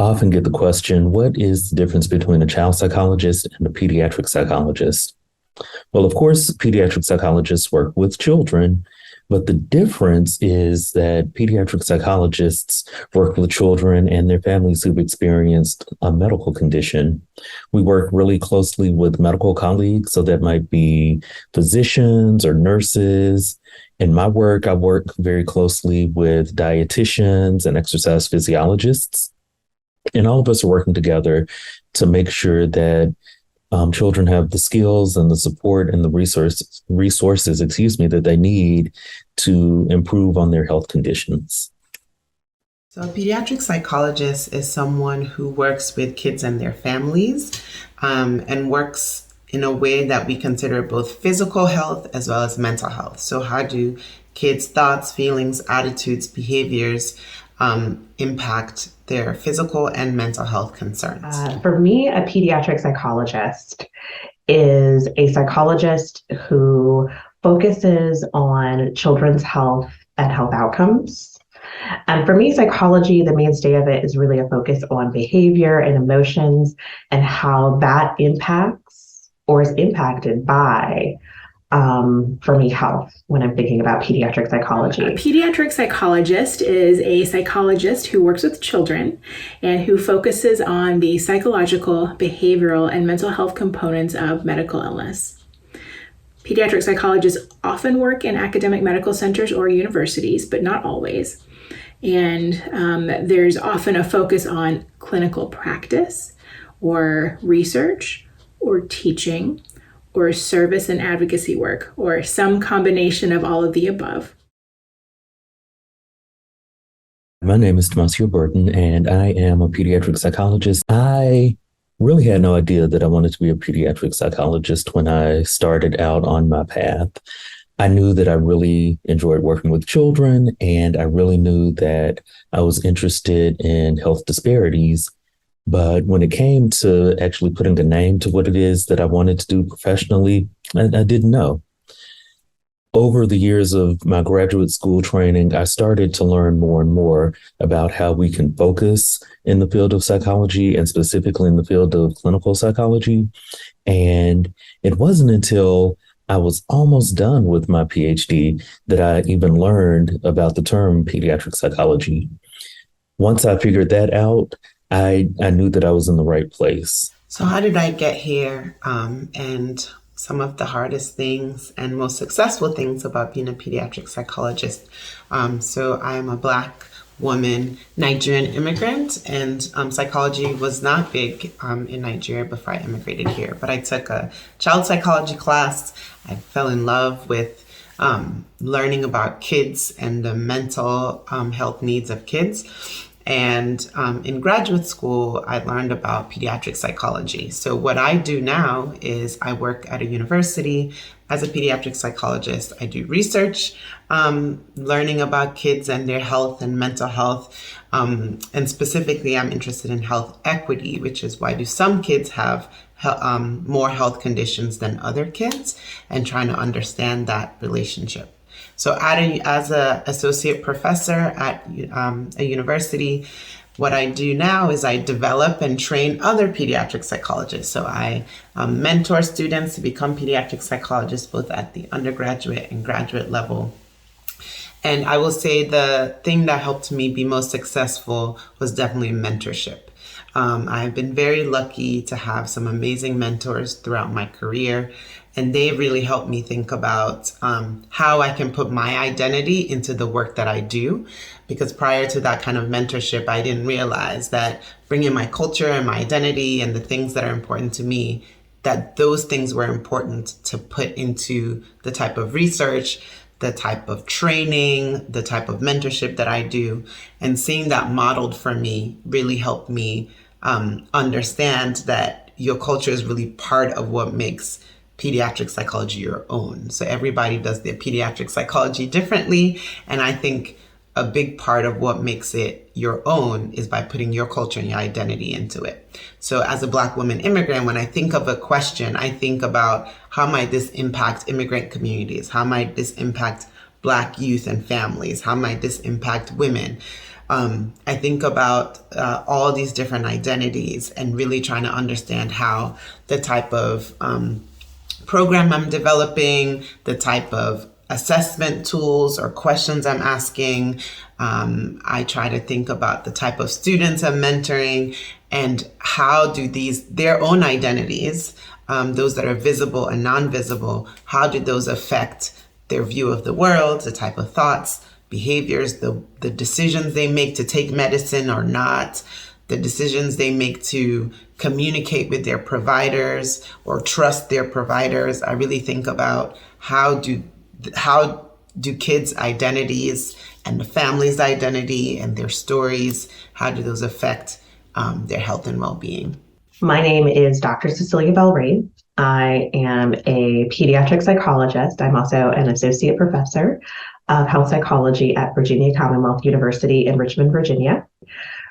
often get the question, what is the difference between a child psychologist and a pediatric psychologist? Well, of course, pediatric psychologists work with children, but the difference is that pediatric psychologists work with children and their families who've experienced a medical condition. We work really closely with medical colleagues, so that might be physicians or nurses. In my work, I work very closely with dietitians and exercise physiologists. And all of us are working together to make sure that children have the skills and the support and the resources, that they need to improve on their health conditions. So a pediatric psychologist is someone who works with kids and their families and works in a way that we consider both physical health as well as mental health. So how do kids' thoughts, feelings, attitudes, behaviors impact their physical and mental health concerns? For me, a pediatric psychologist is a psychologist who focuses on children's health and health outcomes. And for me, psychology, the mainstay of it is really a focus on behavior and emotions and how that impacts or is impacted by for me, health, when I'm thinking about pediatric psychology. A pediatric psychologist is a psychologist who works with children and who focuses on the psychological, behavioral, and mental health components of medical illness. Pediatric psychologists often work in academic medical centers or universities, but not always. And there's often a focus on clinical practice or research or teaching or service and advocacy work, or some combination of all of the above. My name is Tomasio Burton, and I am a pediatric psychologist. I really had no idea that I wanted to be a pediatric psychologist when I started out on my path. I knew that I really enjoyed working with children, and I really knew that I was interested in health disparities. But when it came to actually putting a name to what it is that I wanted to do professionally, I didn't know. Over the years of my graduate school training, I started to learn more and more about how we can focus in the field of psychology and specifically in the field of clinical psychology. And it wasn't until I was almost done with my PhD that I even learned about the term pediatric psychology. Once I figured that out, I knew that I was in the right place. So how did I get here? And some of the hardest things and most successful things about being a pediatric psychologist. So I'm a Black woman, Nigerian immigrant, and psychology was not big in Nigeria before I immigrated here. But I took a child psychology class. I fell in love with learning about kids and the mental health needs of kids. And in graduate school, I learned about pediatric psychology. So what I do now is I work at a university as a pediatric psychologist. I do research, learning about kids and their health and mental health. And specifically, I'm interested in health equity, which is why do some kids have more health conditions than other kids, and trying to understand that relationship. So as an associate professor at a university, what I do now is I develop and train other pediatric psychologists. So I mentor students to become pediatric psychologists, both at the undergraduate and graduate level. And I will say the thing that helped me be most successful was definitely mentorship. I've been very lucky to have some amazing mentors throughout my career, and they really helped me think about how I can put my identity into the work that I do. Because prior to that kind of mentorship, I didn't realize that bringing my culture and my identity and the things that are important to me, that those things were important to put into the type of research, the type of training, the type of mentorship that I do. And seeing that modeled for me really helped me understand that your culture is really part of what makes pediatric psychology your own. So everybody does their pediatric psychology differently. And I think a big part of what makes it your own is by putting your culture and your identity into it. So as a Black woman immigrant, when I think of a question, I think about how might this impact immigrant communities? How might this impact Black youth and families? How might this impact women? I think about all these different identities and really trying to understand how the type of program I'm developing, the type of assessment tools or questions I'm asking. I try to think about the type of students I'm mentoring and how do their own identities, those that are visible and non-visible, how do those affect their view of the world, the type of thoughts, behaviors, the decisions they make to take medicine or not, the decisions they make to communicate with their providers or trust their providers. I really think about how do kids' identities and the family's identity and their stories, how do those affect their health and well-being? My name is Dr. Cecilia Bell-Reed. I am a pediatric psychologist. I'm also an associate professor of health psychology at Virginia Commonwealth University in Richmond, Virginia.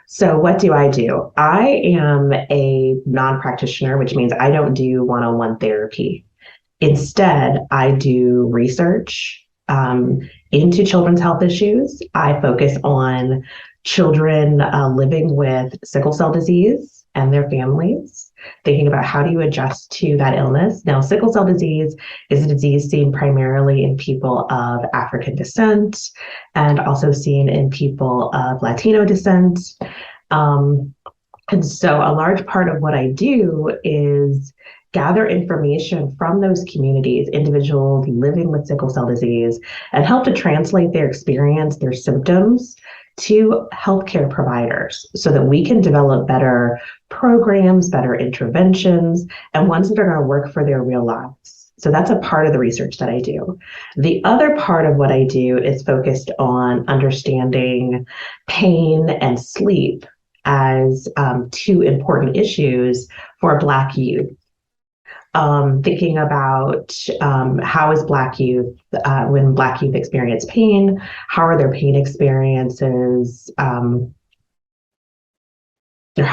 So what do? I am a non-practitioner, which means I don't do one-on-one therapy. Instead, I do research into children's health issues. I focus on children living with sickle cell disease and their families, thinking about how do you adjust to that illness. Now, sickle cell disease is a disease seen primarily in people of African descent and also seen in people of Latino descent. And so a large part of what I do is gather information from those communities, individuals living with sickle cell disease, and help to translate their experience, their symptoms, to healthcare providers so that we can develop better programs, better interventions, and ones that are going to work for their real lives. So that's a part of the research that I do. The other part of what I do is focused on understanding pain and sleep as two important issues for Black youth. Thinking about how is Black youth, when Black youth experience pain, how are their pain experiences, how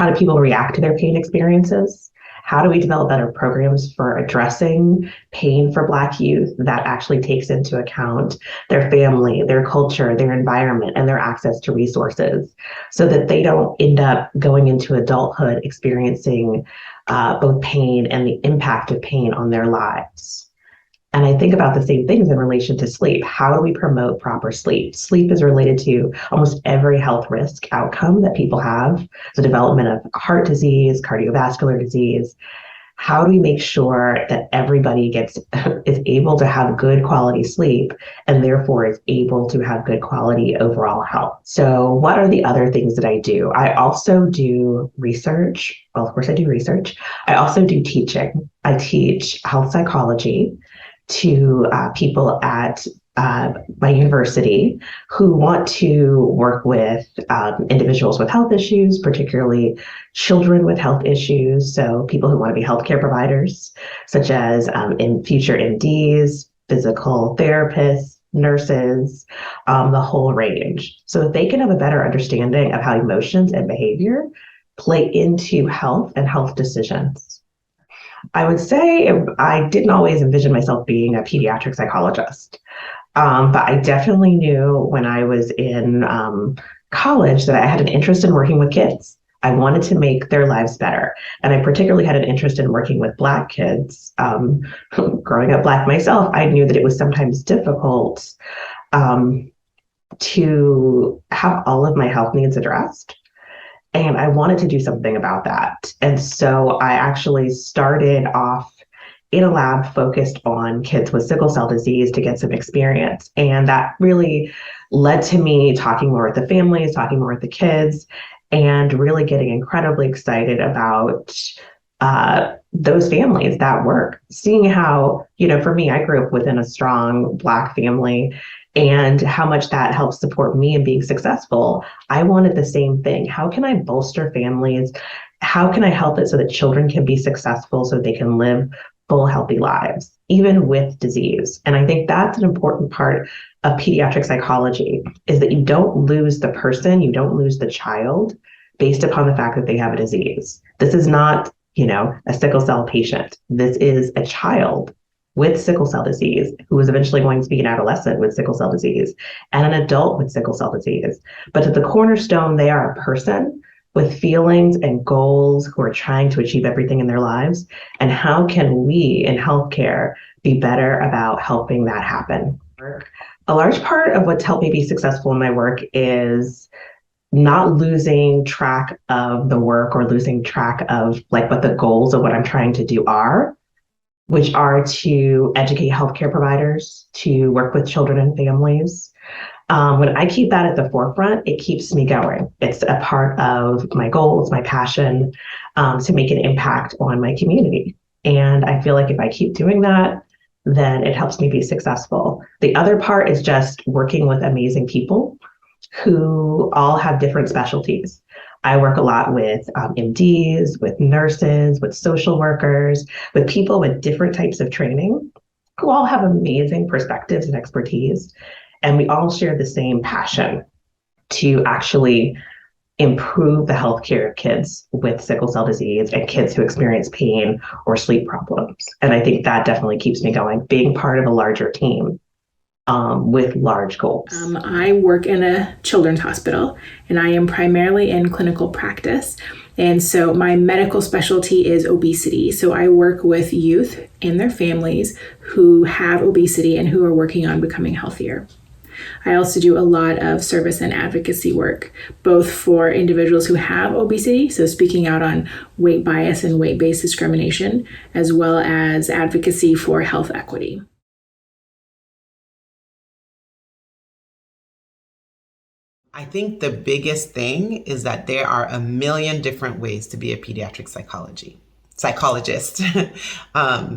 do people react to their pain experiences? How do we develop better programs for addressing pain for Black youth that actually takes into account their family, their culture, their environment, and their access to resources so that they don't end up going into adulthood experiencing both pain and the impact of pain on their lives. And I think about the same things in relation to sleep. How do we promote proper sleep? Sleep is related to almost every health risk outcome that people have, the development of heart disease, cardiovascular disease. How do we make sure that everybody is able to have good quality sleep and therefore is able to have good quality overall health? So what are the other things that I do? I also do research. Well, of course I do research. I also do teaching. I teach health psychology to people at my university who want to work with individuals with health issues, particularly children with health issues. So people who want to be healthcare providers, such as in future MDs, physical therapists, nurses, the whole range. So that they can have a better understanding of how emotions and behavior play into health and health decisions. I would say I didn't always envision myself being a pediatric psychologist. But I definitely knew when I was in college that I had an interest in working with kids. I wanted to make their lives better. And I particularly had an interest in working with Black kids. Growing up Black myself, I knew that it was sometimes difficult to have all of my health needs addressed. And I wanted to do something about that. And so I actually started off in a lab focused on kids with sickle cell disease to get some experience. And that really led to me talking more with the families, talking more with the kids, and really getting incredibly excited about those families, that work, seeing how, for me, I grew up within a strong Black family and how much that helps support me in being successful. I wanted the same thing. How can I bolster families? How can I help it so that children can be successful so they can live full, healthy lives, even with disease? And I think that's an important part of pediatric psychology, is that you don't lose the person, you don't lose the child based upon the fact that they have a disease. This is not, a sickle cell patient. This is a child with sickle cell disease, who is eventually going to be an adolescent with sickle cell disease, and an adult with sickle cell disease. But at the cornerstone, they are a person with feelings and goals who are trying to achieve everything in their lives. And how can we in healthcare be better about helping that happen? A large part of what's helped me be successful in my work is not losing track of the work or losing track of like what the goals of what I'm trying to do are, which are to educate healthcare providers, to work with children and families. When I keep that at the forefront, it keeps me going. It's a part of my goals, my passion, to make an impact on my community. And I feel like if I keep doing that, then it helps me be successful. The other part is just working with amazing people who all have different specialties. I work a lot with MDs, with nurses, with social workers, with people with different types of training who all have amazing perspectives and expertise. And we all share the same passion to actually improve the healthcare of kids with sickle cell disease and kids who experience pain or sleep problems. And I think that definitely keeps me going, being part of a larger team with large goals. I work in a children's hospital, and I am primarily in clinical practice. And so my medical specialty is obesity. So I work with youth and their families who have obesity and who are working on becoming healthier. I also do a lot of service and advocacy work, both for individuals who have obesity, so speaking out on weight bias and weight-based discrimination, as well as advocacy for health equity. I think the biggest thing is that there are a million different ways to be a pediatric psychologist.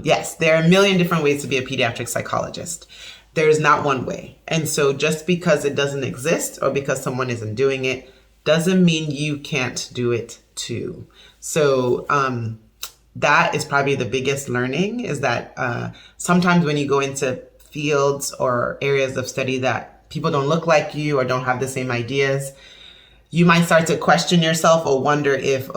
Yes, there are a million different ways to be a pediatric psychologist. There's not one way. And so just because it doesn't exist or because someone isn't doing it doesn't mean you can't do it too. So that is probably the biggest learning, is that sometimes when you go into fields or areas of study that people don't look like you or don't have the same ideas, you might start to question yourself or wonder if,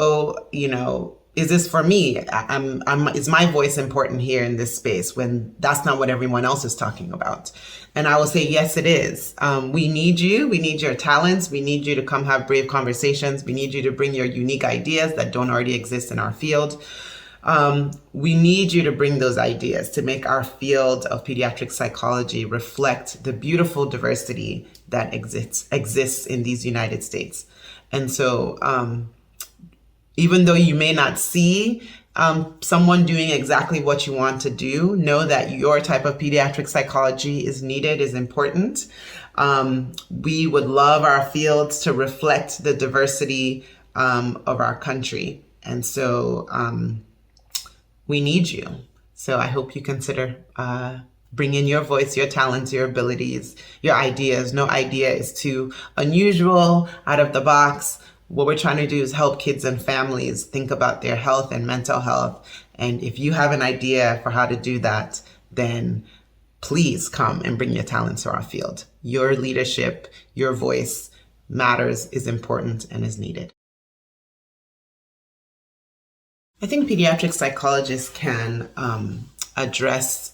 is this for me? Is my voice important here in this space when that's not what everyone else is talking about? And I will say, yes, it is. We need you. We need your talents. We need you to come have brave conversations. We need you to bring your unique ideas that don't already exist in our field. We need you to bring those ideas to make our field of pediatric psychology reflect the beautiful diversity that exists in these United States. And so, even though you may not see someone doing exactly what you want to do, know that your type of pediatric psychology is needed, is important. We would love our fields to reflect the diversity of our country. And so we need you. So I hope you consider bringing your voice, your talents, your abilities, your ideas. No idea is too unusual, out of the box. What we're trying to do is help kids and families think about their health and mental health. And if you have an idea for how to do that, then please come and bring your talents to our field. Your leadership, your voice matters, is important, and is needed. I think pediatric psychologists can address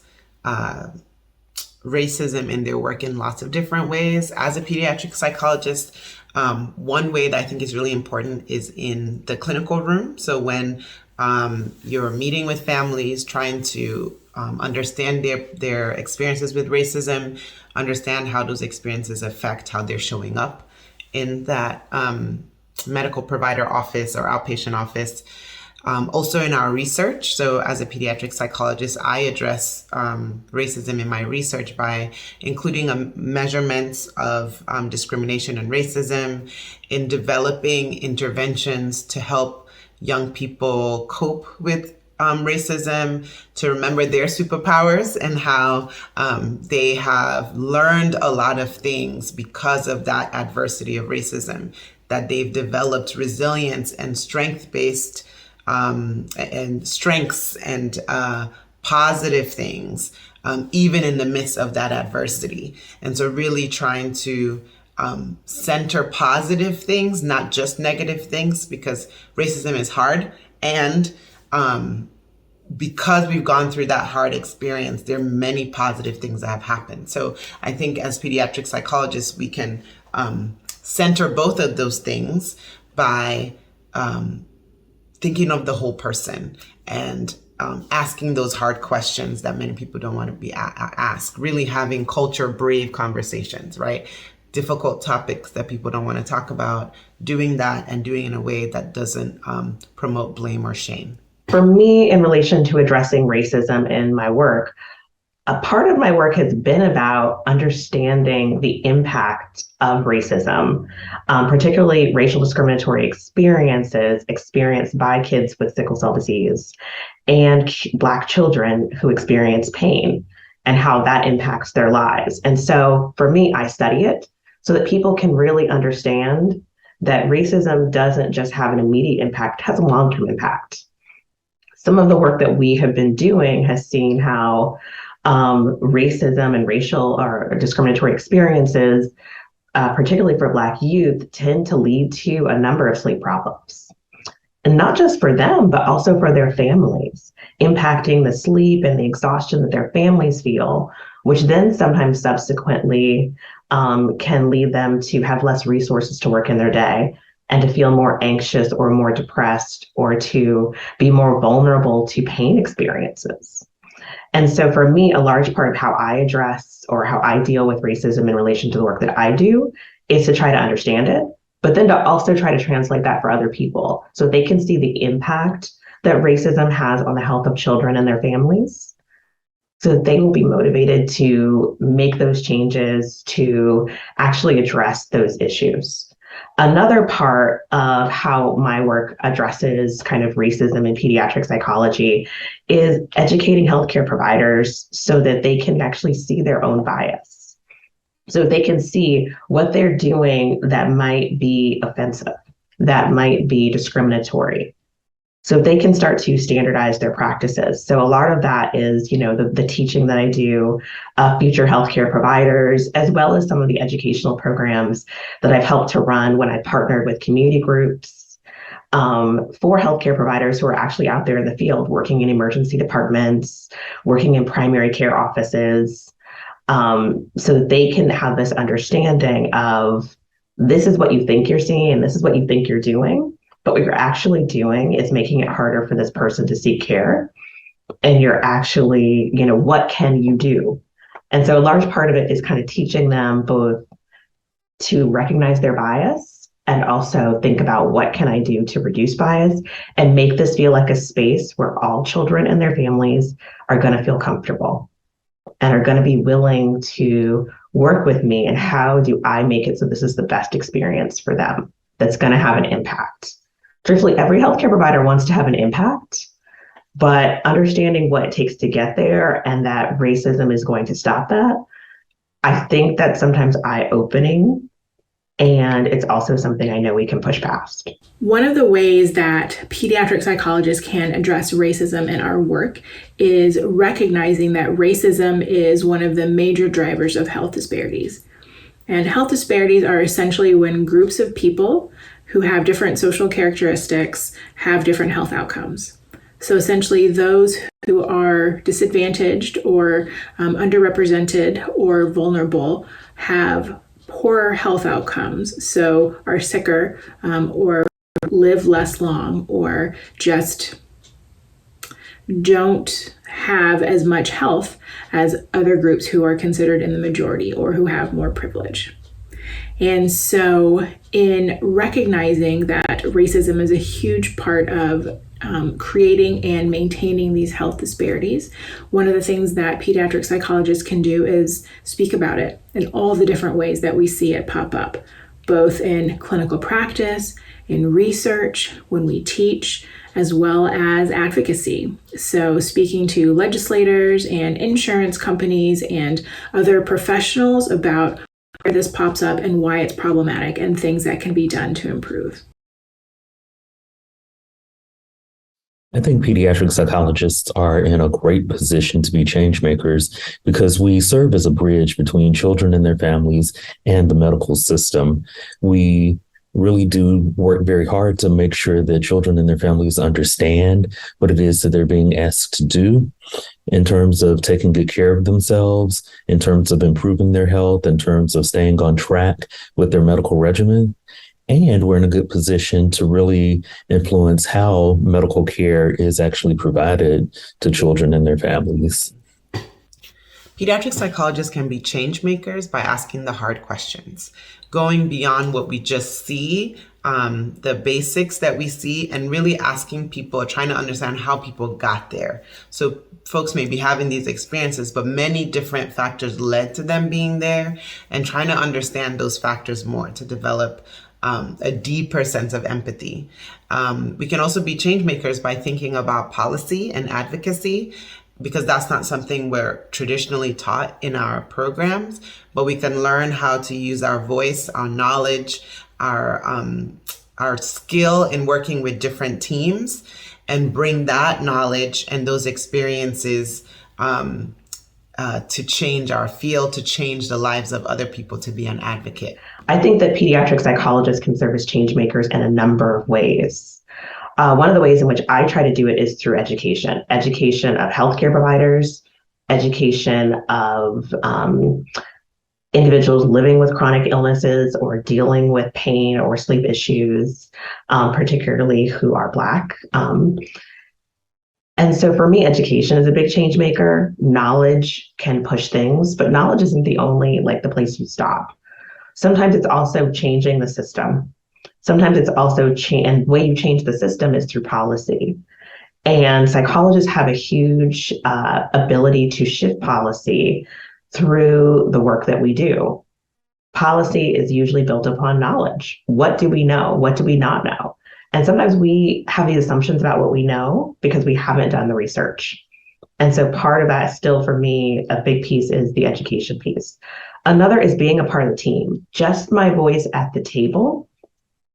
racism in their work in lots of different ways. As a pediatric psychologist, one way that I think is really important is in the clinical room. So when you're meeting with families, trying to understand their experiences with racism, understand how those experiences affect how they're showing up in that medical provider office or outpatient office. Also in our research, so as a pediatric psychologist, I address racism in my research by including measurements of discrimination and racism, in developing interventions to help young people cope with racism, to remember their superpowers and how they have learned a lot of things because of that adversity of racism, that they've developed resilience and strengths and positive things, even in the midst of that adversity. And so really trying to center positive things, not just negative things, because racism is hard. And because we've gone through that hard experience, there are many positive things that have happened. So I think as pediatric psychologists, we can center both of those things by thinking of the whole person and asking those hard questions that many people don't want to be asked, really having culture brave conversations, right? Difficult topics that people don't want to talk about, doing that and doing it in a way that doesn't promote blame or shame. For me, in relation to addressing racism in my work, a part of my work has been about understanding the impact of racism, particularly racial discriminatory experiences experienced by kids with sickle cell disease and Black children who experience pain and how that impacts their lives. And so for me, I study it so that people can really understand that racism doesn't just have an immediate impact, it has a long-term impact. Some of the work that we have been doing has seen how racism and racial or discriminatory experiences, particularly for Black youth, tend to lead to a number of sleep problems. And not just for them, but also for their families, impacting the sleep and the exhaustion that their families feel, which then sometimes subsequently can lead them to have less resources to work in their day and to feel more anxious or more depressed or to be more vulnerable to pain experiences. And so for me, a large part of how I address or how I deal with racism in relation to the work that I do is to try to understand it, but then to also try to translate that for other people so they can see the impact that racism has on the health of children and their families, so that they will be motivated to make those changes to actually address those issues. Another part of how my work addresses kind of racism in pediatric psychology is educating healthcare providers so that they can actually see their own bias. So they can see what they're doing that might be offensive, that might be discriminatory. So they can start to standardize their practices. So a lot of that is, the teaching that I do of future healthcare providers, as well as some of the educational programs that I've helped to run when I partnered with community groups for healthcare providers who are actually out there in the field, working in emergency departments, working in primary care offices, so that they can have this understanding of this is what you think you're seeing and this is what you think you're doing. But what you're actually doing is making it harder for this person to seek care. And you're actually, what can you do? And so a large part of it is kind of teaching them both to recognize their bias and also think about what can I do to reduce bias and make this feel like a space where all children and their families are going to feel comfortable and are going to be willing to work with me. And how do I make it so this is the best experience for them that's going to have an impact? Truthfully, every healthcare provider wants to have an impact, but understanding what it takes to get there and that racism is going to stop that, I think that's sometimes eye-opening, and it's also something I know we can push past. One of the ways that pediatric psychologists can address racism in our work is recognizing that racism is one of the major drivers of health disparities. And health disparities are essentially when groups of people who have different social characteristics have different health outcomes. So essentially those who are disadvantaged or underrepresented or vulnerable have poorer health outcomes, so are sicker or live less long or just don't have as much health as other groups who are considered in the majority or who have more privilege. And so in recognizing that racism is a huge part of creating and maintaining these health disparities, one of the things that pediatric psychologists can do is speak about it in all the different ways that we see it pop up, both in clinical practice, in research, when we teach, as well as advocacy. So speaking to legislators and insurance companies and other professionals about where this pops up and why it's problematic and things that can be done to improve. I think pediatric psychologists are in a great position to be change makers because we serve as a bridge between children and their families and the medical system. We really do work very hard to make sure that children and their families understand what it is that they're being asked to do in terms of taking good care of themselves, in terms of improving their health, in terms of staying on track with their medical regimen. And we're in a good position to really influence how medical care is actually provided to children and their families. Pediatric psychologists can be change makers by asking the hard questions, going beyond what we just see, the basics that we see, and really asking people, trying to understand how people got there. So folks may be having these experiences, but many different factors led to them being there, and trying to understand those factors more to develop a deeper sense of empathy. We can also be change makers by thinking about policy and advocacy, because that's not something we're traditionally taught in our programs, but we can learn how to use our voice, our knowledge, our skill in working with different teams, and bring that knowledge and those experiences to change our field, to change the lives of other people, to be an advocate. I think that pediatric psychologists can serve as change makers in a number of ways. One of the ways in which I try to do it is through education of healthcare providers, education of individuals living with chronic illnesses or dealing with pain or sleep issues, particularly who are Black. And so for me, education is a big change maker. Knowledge can push things, but knowledge isn't the only, the place you stop. Sometimes it's also changing the system. Sometimes it's also and the way you change the system is through policy. And psychologists have a huge ability to shift policy through the work that we do. Policy is usually built upon knowledge. What do we know? What do we not know? And sometimes we have these assumptions about what we know because we haven't done the research. And so part of that still for me, a big piece is the education piece. Another is being a part of the team. Just my voice at the table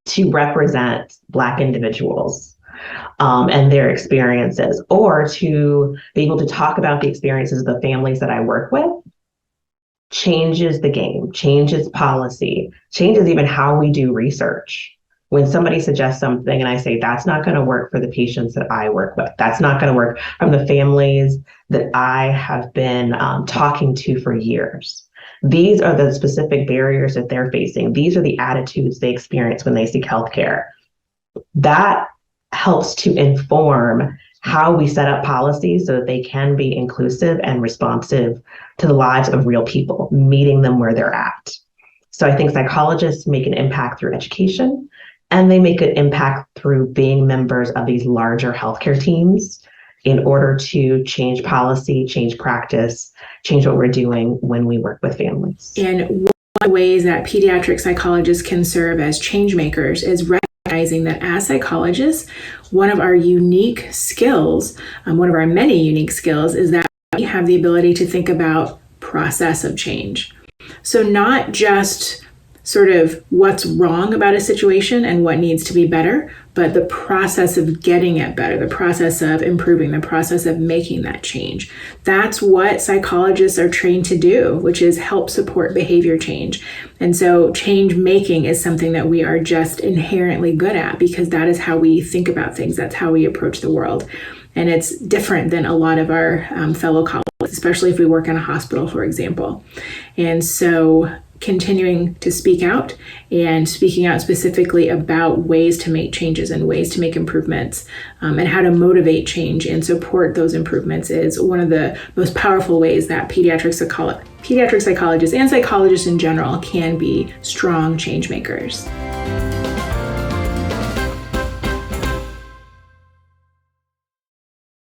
to represent Black individuals and their experiences, or to be able to talk about the experiences of the families that I work with, changes the game, changes policy, changes even how we do research. When somebody suggests something and I say, that's not going to work for the patients that I work with, that's not going to work from the families that I have been talking to for years. These are the specific barriers that they're facing. These are the attitudes they experience when they seek healthcare. That helps to inform how we set up policies so that they can be inclusive and responsive to the lives of real people, meeting them where they're at. So I think psychologists make an impact through education, and they make an impact through being members of these larger healthcare teams in order to change policy, change practice, change what we're doing when we work with families. And one of the ways that pediatric psychologists can serve as change makers is recognizing that as psychologists, one of our unique skills, one of our many unique skills, is that we have the ability to think about process of change. So not just sort of what's wrong about a situation and what needs to be better, but the process of getting it better, the process of improving, the process of making that change. That's what psychologists are trained to do, which is help support behavior change. And so change making is something that we are just inherently good at, because that is how we think about things. That's how we approach the world. And it's different than a lot of our fellow colleagues, especially if we work in a hospital, for example. And so continuing to speak out and speaking out specifically about ways to make changes and ways to make improvements, and how to motivate change and support those improvements is one of the most powerful ways that pediatric psychologists and psychologists in general can be strong change makers.